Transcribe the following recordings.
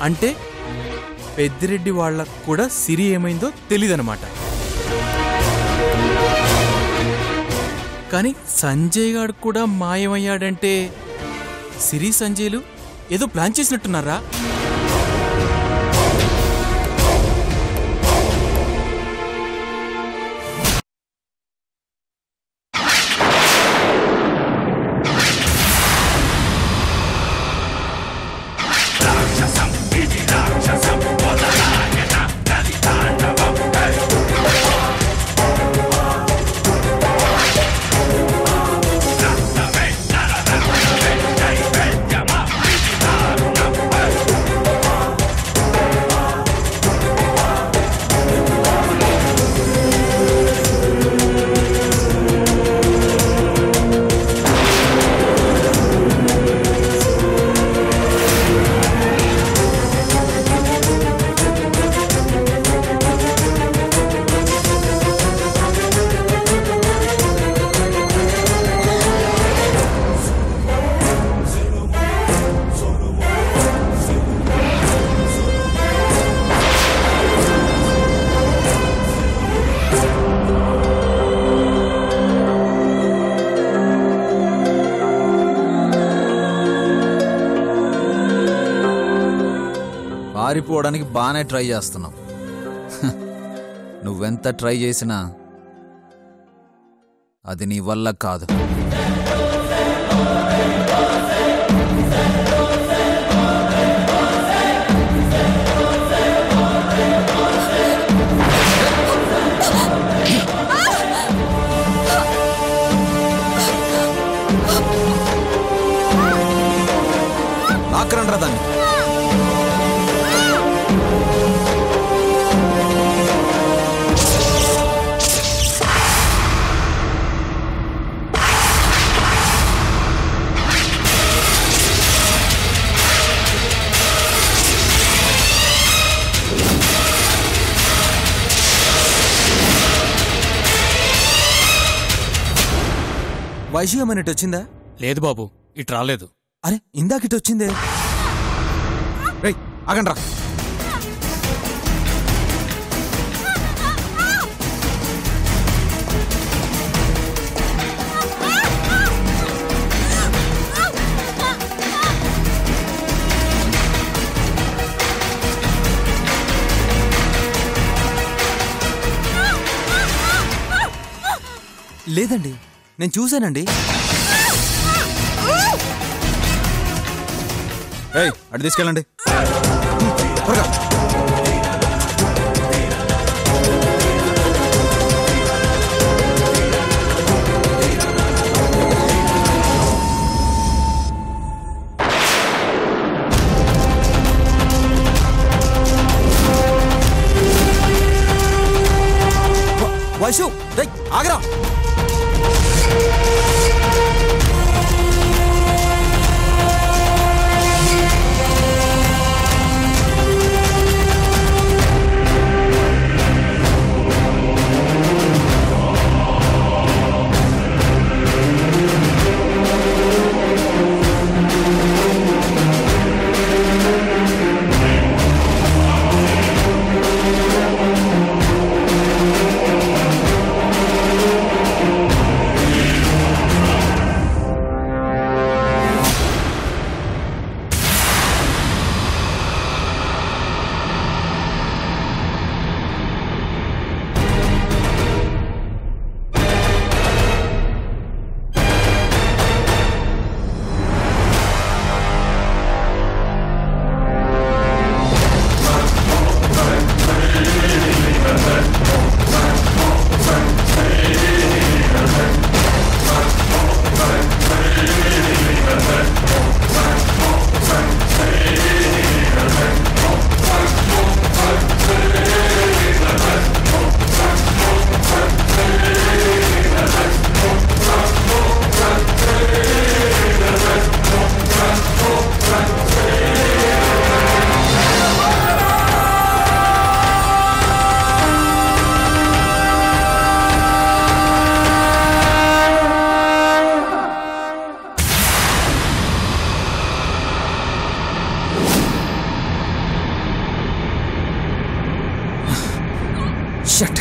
అంటే పెద్దిరెడ్డి వాళ్ళకు కూడా సిరి ఏమైందో తెలీదనమాట. కానీ సంజయ్ గారు కూడా మాయమయ్యాడంటే సిరి సంజయ్లు ఏదో ప్లాన్ చేసినట్టున్నారా? పారిపోవడానికి బాగానే ట్రై చేస్తున్నావు. నువ్వెంత ట్రై చేసినా అది నీ వల్ల కాదు. ఆక్రండ్రా దాన్ని. వైషు ఏమైనట్టు వచ్చిందా? లేదు బాబు, ఇటు రాలేదు. అరే ఇందాకిటు వచ్చిందే. రేయ్ ఆగండ్రా. లేదండి, నేను చూశానండి. ఏయ్ అటు తీసుకెళ్ళండి. త్వరగా. వైషు రేయ్ ఆగరా. షట్.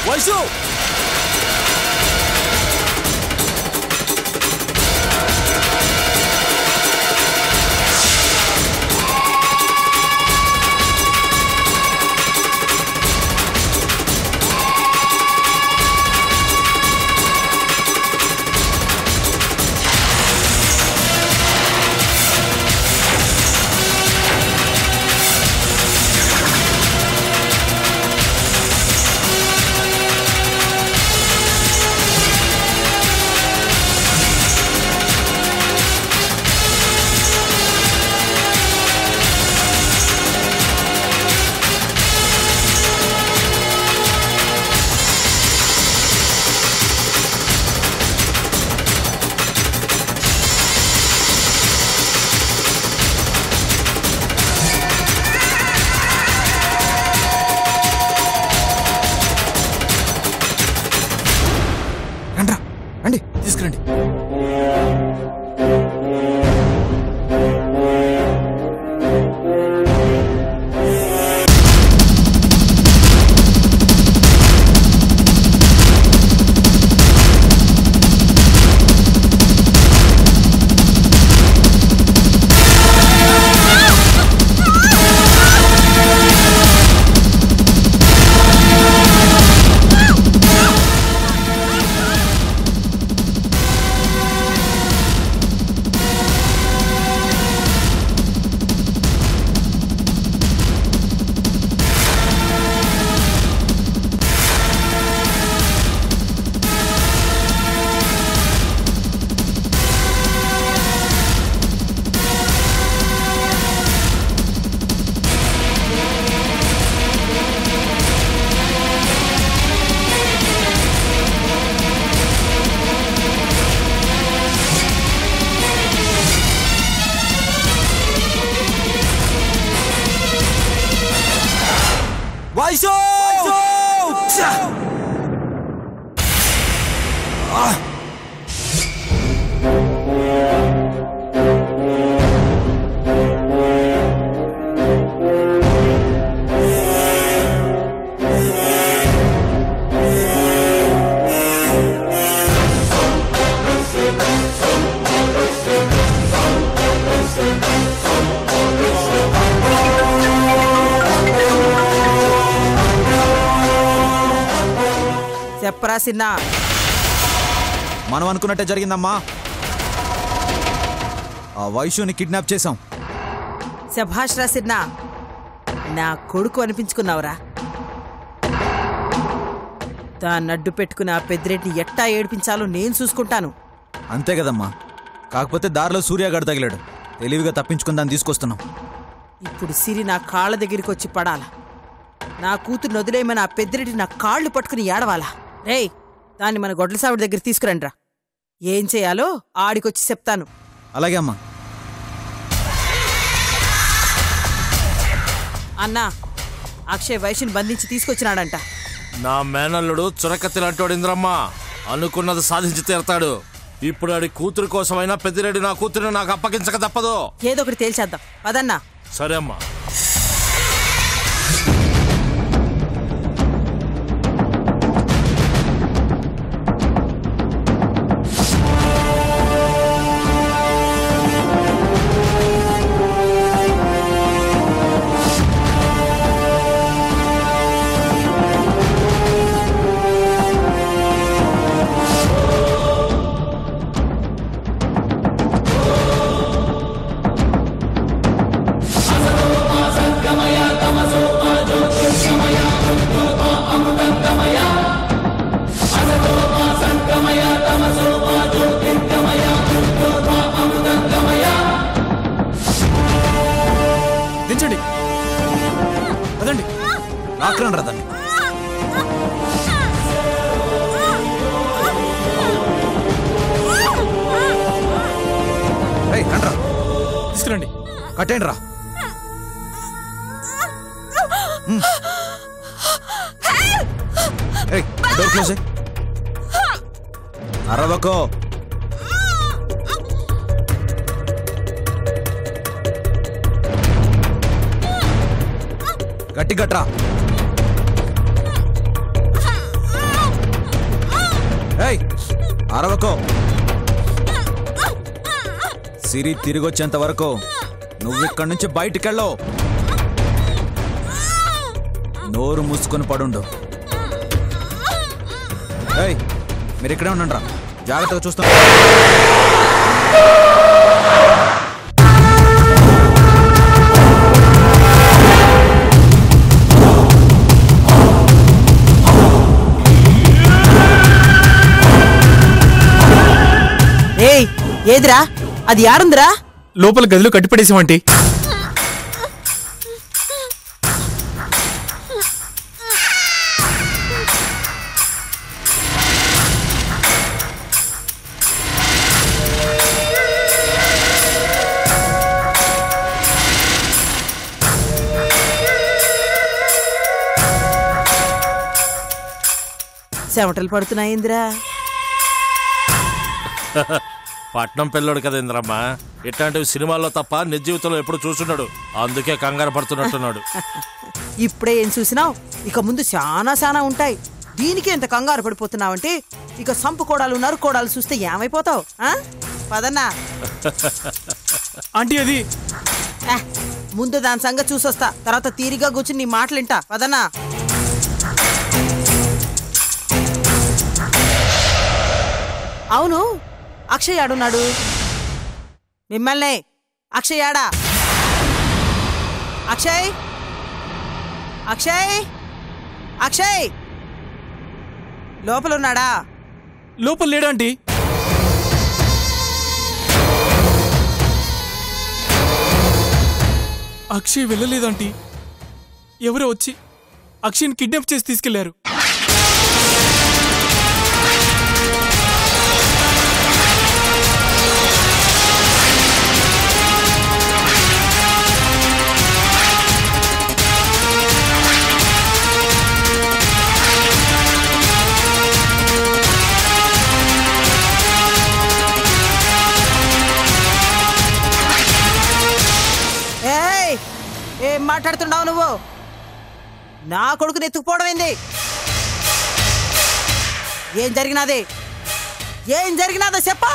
వైశు చెప్పరా సిన్నా. మనం అనుకున్నట్టే జరిగిందమ్మా. ఆ వైశ్యుని కిడ్నాప్ చేశాం. శభాష్ రా సిన్నా, నా కొడుకు అనిపించుకున్నావురా. దాన్నడ్డు పెట్టుకుని ఆ పెద్దిరెడ్డిని ఎట్టా ఏడిపించాలో నేను చూసుకుంటాను. అంతే కదమ్మా. కాకపోతే దారిలో సూర్యగాడు తగిలాడు. తెలివిగా తప్పించుకుని దాన్ని తీసుకొస్తున్నాం. ఇప్పుడు సిరి నా కాళ్ళ దగ్గరికి వచ్చి పడాలా. నా కూతురు వదిలేయమని ఆ పెద్దిరెడ్డి నా కాళ్ళు పట్టుకుని ఏడవాలా. రేయ్, దాన్ని మన గొడ్ల సావిడి దగ్గర తీసుకురండ్రా. ఏం చేయాలో ఆడికొచ్చి చెప్తాను. అలాగే అమ్మా. అన్నా, అక్షయ్ వైశ్యుని బంధించి తీసుకొచ్చినాడంట. నా మేనల్లుడు చురకత్తిలాంటోడు ఇంద్రమ్మ. అనుకున్నది సాధించి తీరతాడు. ఇప్పుడు ఆడి కూతురు కోసమైనా పెద్దిరెడ్డి నా కూతురుని నాకు అప్పగించక తప్పదు. ఏదో ఒకటి తేల్చేద్దాం పదన్నా. సరే అమ్మా. దించండి, అదండి. రాకరండి రా దాన్ని. రండ్రా, తీసుకురండి. కట్టేయండి రా. Door close. అరవకో. గట్టి గట్రా. ఏయ్, అరవకో. సిరి తిరిగొచ్చేంత వరకు నువ్విక్కడి నుంచి బయటికెళ్ళవు. నోరు మూసుకొని పడుండు. ఏయ్, మీరు ఇక్కడే ఉండండి రా. జాగ్రత్తగా చూస్తాను. ఏయ్, ఏదిరా అది? యాడుందిరా? లోపల గదిలో కట్టిపడేసామంటీ. చెమటలు పడుతున్నాయిందిరా. పట్నం పిల్లోడు కదా ఇంద్రమ్మ. ఇట్లాంటివి సినిమాల్లో తప్ప నిజ జీవితంలో ఎప్పుడు చూస్తున్నాడు. అందుకే కంగారు పడుతున్నట్టున్నాడు. ఇప్పుడే ఏం చూసినావు? ఇక ముందు చాలా ఉంటాయి. దీనికి ఎంత కంగారు పడిపోతున్నావంటే ఇక సంపు కోడాలు నరుకోడాలు చూస్తే ఏమైపోతావు? పదన్నా. ఆంటీ అది ముందు దాని సంగతి చూసొస్తా, తర్వాత తీరిగా కూర్చుని నీ మాటలింటా. పదన్నా. అవును, అక్షయ్ ఆడున్నాడు. మిమ్మల్నే. అక్షయ్ ఆడా? అక్షయ్, అక్షయ్, అక్షయ్ లోపలున్నాడా? లోపల లేడా ఆంటీ? అక్షయ్ వెళ్ళలేదంటీ. ఎవరో వచ్చి అక్షయ్ని కిడ్నాప్ చేసి తీసుకెళ్లారు. ఏం మాట్లాడుతున్నావు నువ్వు? నా కొడుకుని ఎత్తుకుపోవడం ఏంది? ఏం జరిగినది? ఏం జరిగినదో చెప్పా.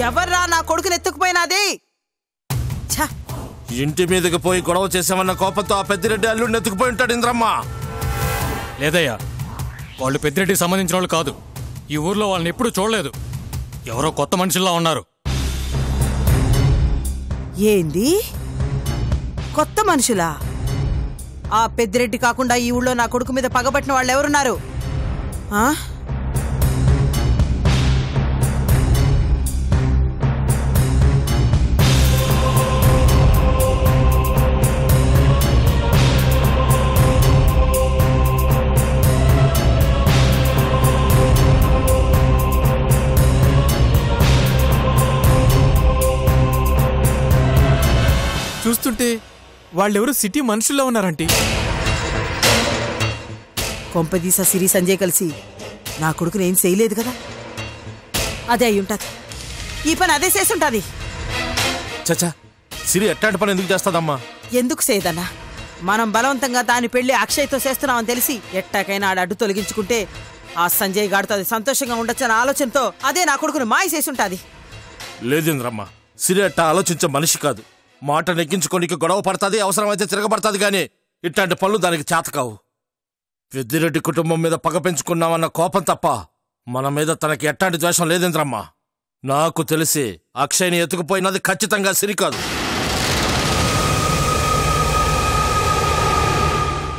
ఎవర్రా నా కొడుకుని ఎత్తుకుపోయినాది? ఛ! ఇంటి మీదకి పోయి గొడవ చేసామన్న కోపంతో ఆ పెద్దిరెడ్డి అల్లుడిని ఎత్తుకుపోయి ఉంటాడు ఇంద్రమ్మ. లేదయ్యా, వాళ్ళు పెద్దిరెడ్డికి సంబంధించిన వాళ్ళు కాదు. ఈ ఊర్లో వాళ్ళని ఎప్పుడూ చూడలేదు. ఎవరో కొత్త మనుషుల్లా ఉన్నారు. ఏంది? కొత్త మనుషులా? ఆ పెద్దిరెడ్డి కాకుండా ఈ ఊళ్ళో నా కొడుకు మీద పగబట్టిన వాళ్ళు ఎవరున్నారు? ఆ? చూస్తుంటే వాళ్ళెవరు సిటీ మనుషుల్లో ఉన్నారంటీ. కొంపదీస సిరి సంజయ్ కలిసి నా కొడుకుని ఏం చేయలేదు కదా? అదే అయి ఉంటుంది. ఈ పని అదే చేసుంటుంది. చచ్చా, సిరి ఎట్లాంటి పని ఎందుకు చేస్తాదమ్మా? ఎందుకు చేయదన్నా? మనం బలవంతంగా దాని పెళ్లి అక్షయ్తో చేస్తున్నామని తెలిసి ఎట్టాకైనా ఆడ అడ్డు తొలగించుకుంటే ఆ సంజయ్ గాడితో అది సంతోషంగా ఉండొచ్చన్న ఆలోచనతో అదే నా కొడుకుని మాయ చేసుంటుంది. లేదింద్రమ్మ, సిరి అట్టా ఆలోచించే మనిషి కాదు. మాట నెగ్గించుకోనికి గొడవ పడుతుంది, అవసరమైతే తిరగబడుతుంది. కానీ ఇట్లాంటి పనులు దానికి చేతకావు. పెద్దిరెడ్డి కుటుంబం మీద పగ పెంచుకున్నామన్న కోపం తప్ప మన మీద తనకి ఎట్లాంటి ద్వేషం లేదేంద్రమ్మ. నాకు తెలిసి అక్షయ్ని ఎత్తుకుపోయినది ఖచ్చితంగా సిరి కాదు.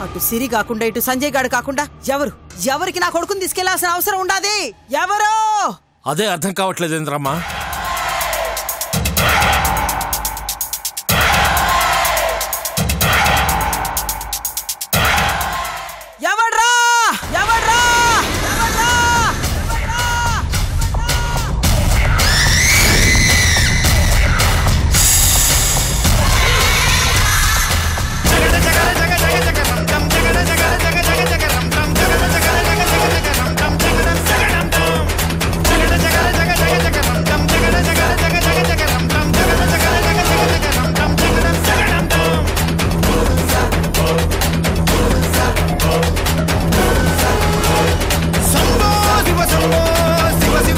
అటు సిరి కాకుండా ఇటు సంజయ్ గాడు కాకుండా ఎవరికి నా కొడుకుని తీసుకెళ్లాల్సిన అవసరం ఉండాది? ఎవరో అదే అర్థం కావట్లేదేంద్రమ్మ.